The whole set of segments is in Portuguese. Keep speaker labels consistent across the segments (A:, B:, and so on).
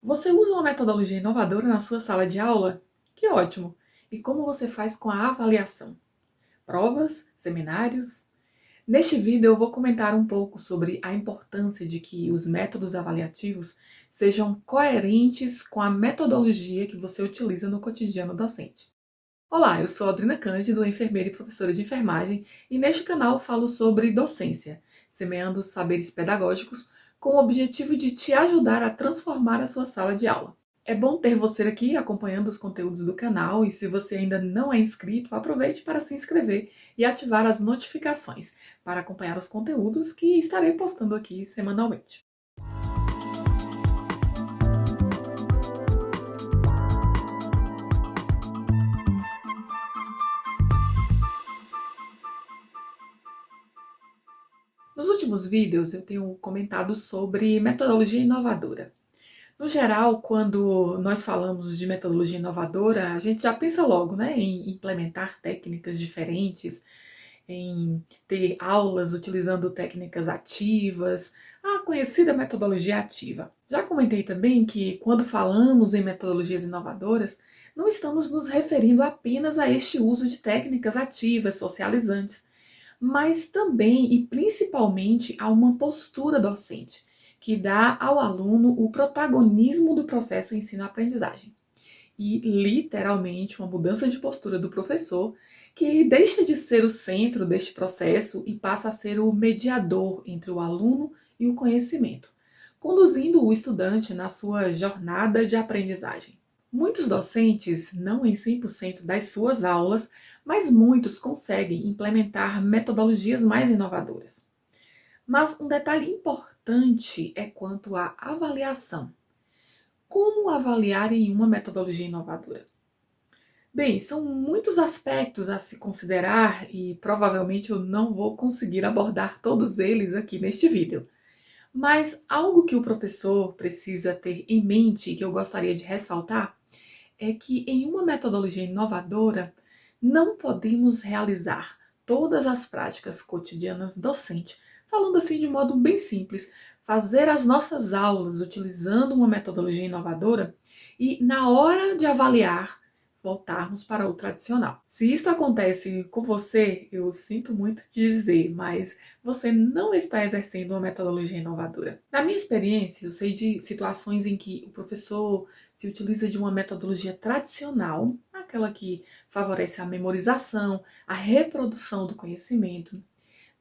A: Você usa uma metodologia inovadora na sua sala de aula? Que ótimo! E como você faz com a avaliação? Provas? Seminários? Neste vídeo eu vou comentar um pouco sobre a importância de que os métodos avaliativos sejam coerentes com a metodologia que você utiliza no cotidiano docente. Olá, eu sou Audrina Cândido, enfermeira e professora de enfermagem, e neste canal falo sobre docência, semeando saberes pedagógicos com o objetivo de te ajudar a transformar a sua sala de aula. É bom ter você aqui acompanhando os conteúdos do canal, e se você ainda não é inscrito, aproveite para se inscrever e ativar as notificações para acompanhar os conteúdos que estarei postando aqui semanalmente. Nos últimos vídeos eu tenho comentado sobre metodologia inovadora. No geral, quando nós falamos de metodologia inovadora, a gente já pensa logo, né, em implementar técnicas diferentes, em ter aulas utilizando técnicas ativas, a conhecida metodologia ativa. Já comentei também que quando falamos em metodologias inovadoras, não estamos nos referindo apenas a este uso de técnicas ativas, socializantes, mas também e principalmente a uma postura docente, que dá ao aluno o protagonismo do processo ensino-aprendizagem. E, literalmente, uma mudança de postura do professor, que deixa de ser o centro deste processo e passa a ser o mediador entre o aluno e o conhecimento, conduzindo o estudante na sua jornada de aprendizagem. Muitos docentes, não em 100% das suas aulas, mas muitos conseguem implementar metodologias mais inovadoras. Mas um detalhe importante é quanto à avaliação. Como avaliar em uma metodologia inovadora? Bem, são muitos aspectos a se considerar e provavelmente eu não vou conseguir abordar todos eles aqui neste vídeo. Mas algo que o professor precisa ter em mente e que eu gostaria de ressaltar é que em uma metodologia inovadora não podemos realizar todas as práticas cotidianas docente, falando assim de modo bem simples, fazer as nossas aulas utilizando uma metodologia inovadora e na hora de avaliar voltarmos para o tradicional. Se isso acontece com você, eu sinto muito dizer, mas você não está exercendo uma metodologia inovadora. Na minha experiência, eu sei de situações em que o professor se utiliza de uma metodologia tradicional, aquela que favorece a memorização, a reprodução do conhecimento.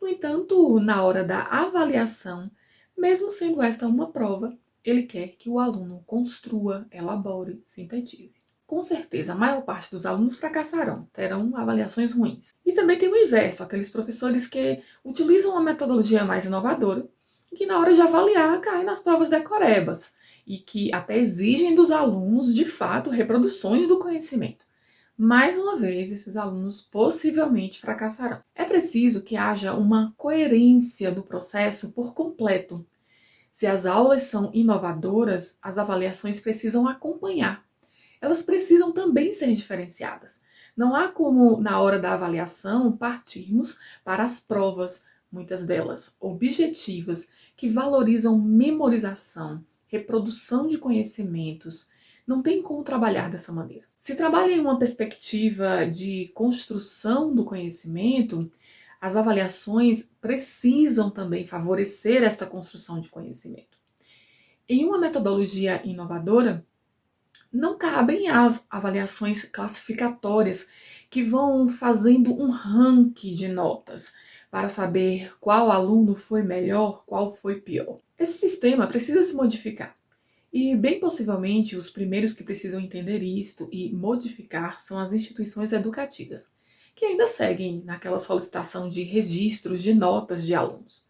A: No entanto, na hora da avaliação, mesmo sendo esta uma prova, ele quer que o aluno construa, elabore, sintetize. Com certeza, a maior parte dos alunos fracassarão, terão avaliações ruins. E também tem o inverso, aqueles professores que utilizam uma metodologia mais inovadora, que na hora de avaliar caem nas provas decorebas e que até exigem dos alunos, de fato, reproduções do conhecimento. Mais uma vez, esses alunos possivelmente fracassarão. É preciso que haja uma coerência do processo por completo. Se as aulas são inovadoras, as avaliações precisam acompanhar. Elas precisam também ser diferenciadas. Não há como, na hora da avaliação, partirmos para as provas, muitas delas objetivas, que valorizam memorização, reprodução de conhecimentos. Não tem como trabalhar dessa maneira. Se trabalha em uma perspectiva de construção do conhecimento, as avaliações precisam também favorecer esta construção de conhecimento. Em uma metodologia inovadora, não cabem as avaliações classificatórias que vão fazendo um ranking de notas para saber qual aluno foi melhor, qual foi pior. Esse sistema precisa se modificar. E, bem possivelmente, os primeiros que precisam entender isto e modificar são as instituições educativas, que ainda seguem naquela solicitação de registros de notas de alunos.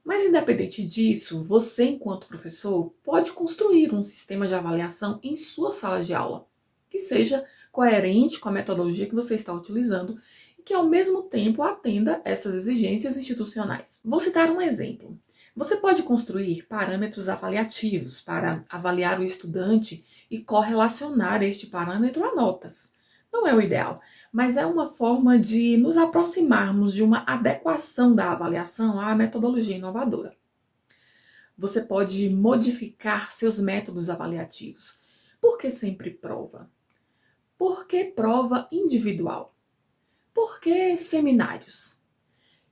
A: Mas, independente disso, você, enquanto professor, pode construir um sistema de avaliação em sua sala de aula, que seja coerente com a metodologia que você está utilizando e que, ao mesmo tempo, atenda essas exigências institucionais. Vou citar um exemplo. Você pode construir parâmetros avaliativos para avaliar o estudante e correlacionar este parâmetro a notas. Não é o ideal, mas é uma forma de nos aproximarmos de uma adequação da avaliação à metodologia inovadora. Você pode modificar seus métodos avaliativos. Por que sempre prova? Por que prova individual? Por que seminários?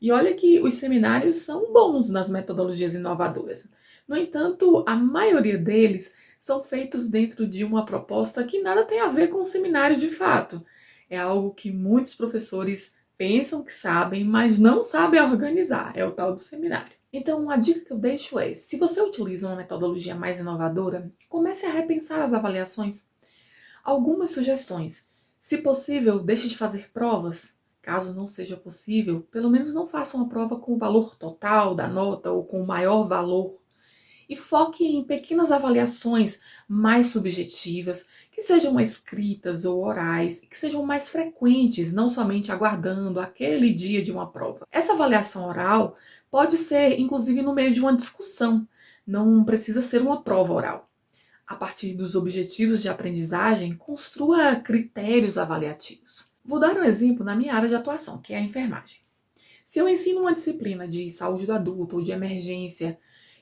A: E olha que os seminários são bons nas metodologias inovadoras. No entanto, a maioria deles são feitos dentro de uma proposta que nada tem a ver com o seminário de fato. É algo que muitos professores pensam que sabem, mas não sabem organizar. É o tal do seminário. Então, a dica que eu deixo é, se você utiliza uma metodologia mais inovadora, comece a repensar as avaliações. Algumas sugestões. Se possível, deixe de fazer provas. Caso não seja possível, pelo menos não faça uma prova com o valor total da nota ou com o maior valor. E foque em pequenas avaliações mais subjetivas, que sejam escritas ou orais, e que sejam mais frequentes, não somente aguardando aquele dia de uma prova. Essa avaliação oral pode ser, inclusive, no meio de uma discussão, não precisa ser uma prova oral. A partir dos objetivos de aprendizagem, construa critérios avaliativos. Vou dar um exemplo na minha área de atuação, que é a enfermagem. Se eu ensino uma disciplina de saúde do adulto ou de emergência,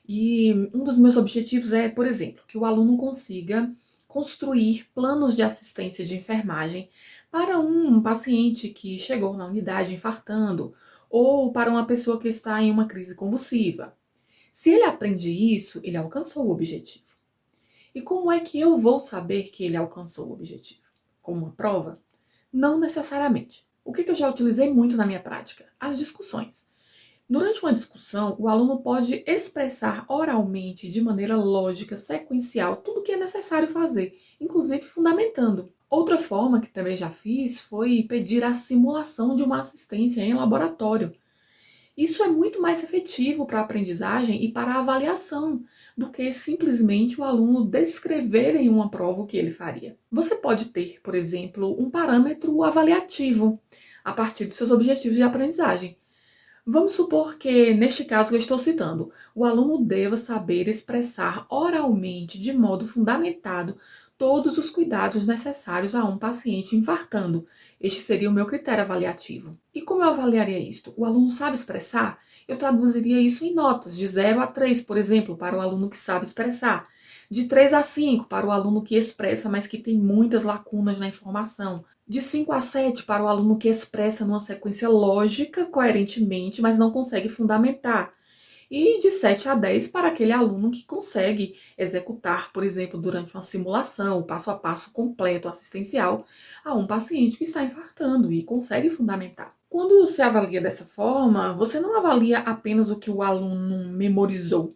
A: e um dos meus objetivos é, por exemplo, que o aluno consiga construir planos de assistência de enfermagem para um paciente que chegou na unidade infartando ou para uma pessoa que está em uma crise convulsiva. Se ele aprende isso, ele alcançou o objetivo. E como é que eu vou saber que ele alcançou o objetivo? Com uma prova? Não necessariamente. O que eu já utilizei muito na minha prática? As discussões. Durante uma discussão, o aluno pode expressar oralmente, de maneira lógica, sequencial, tudo o que é necessário fazer, inclusive fundamentando. Outra forma que também já fiz foi pedir a simulação de uma assistência em laboratório. Isso é muito mais efetivo para a aprendizagem e para a avaliação do que simplesmente o aluno descrever em uma prova o que ele faria. Você pode ter, por exemplo, um parâmetro avaliativo a partir dos seus objetivos de aprendizagem. Vamos supor que, neste caso que eu estou citando, o aluno deva saber expressar oralmente, de modo fundamentado, todos os cuidados necessários a um paciente infartando. Este seria o meu critério avaliativo. E como eu avaliaria isto? O aluno sabe expressar? Eu traduziria isso em notas, de 0 a 3, por exemplo, para o aluno que sabe expressar. De 3 a 5 para o aluno que expressa, mas que tem muitas lacunas na informação. De 5 a 7 para o aluno que expressa numa sequência lógica, coerentemente, mas não consegue fundamentar. E de 7 a 10 para aquele aluno que consegue executar, por exemplo, durante uma simulação, o passo a passo completo assistencial a um paciente que está infartando e consegue fundamentar. Quando você avalia dessa forma, você não avalia apenas o que o aluno memorizou,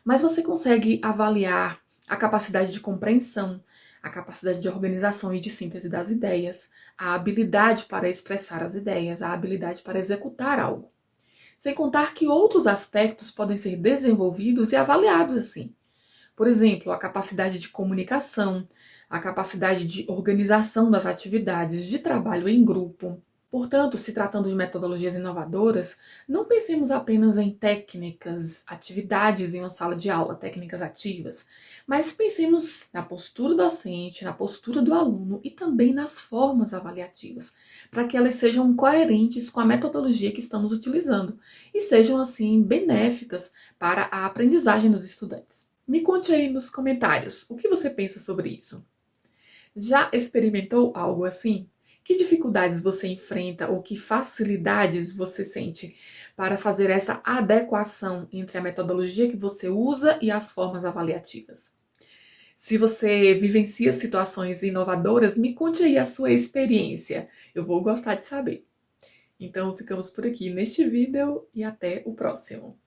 A: mas você consegue avaliar a capacidade de compreensão, a capacidade de organização e de síntese das ideias, a habilidade para expressar as ideias, a habilidade para executar algo. Sem contar que outros aspectos podem ser desenvolvidos e avaliados assim. Por exemplo, a capacidade de comunicação, a capacidade de organização das atividades, de trabalho em grupo. Portanto, se tratando de metodologias inovadoras, não pensemos apenas em técnicas, atividades em uma sala de aula, técnicas ativas, mas pensemos na postura docente, na postura do aluno e também nas formas avaliativas, para que elas sejam coerentes com a metodologia que estamos utilizando e sejam, assim, benéficas para a aprendizagem dos estudantes. Me conte aí nos comentários o que você pensa sobre isso. Já experimentou algo assim? Que dificuldades você enfrenta ou que facilidades você sente para fazer essa adequação entre a metodologia que você usa e as formas avaliativas? Se você vivencia situações inovadoras, me conte aí a sua experiência. Eu vou gostar de saber. Então, ficamos por aqui neste vídeo e até o próximo.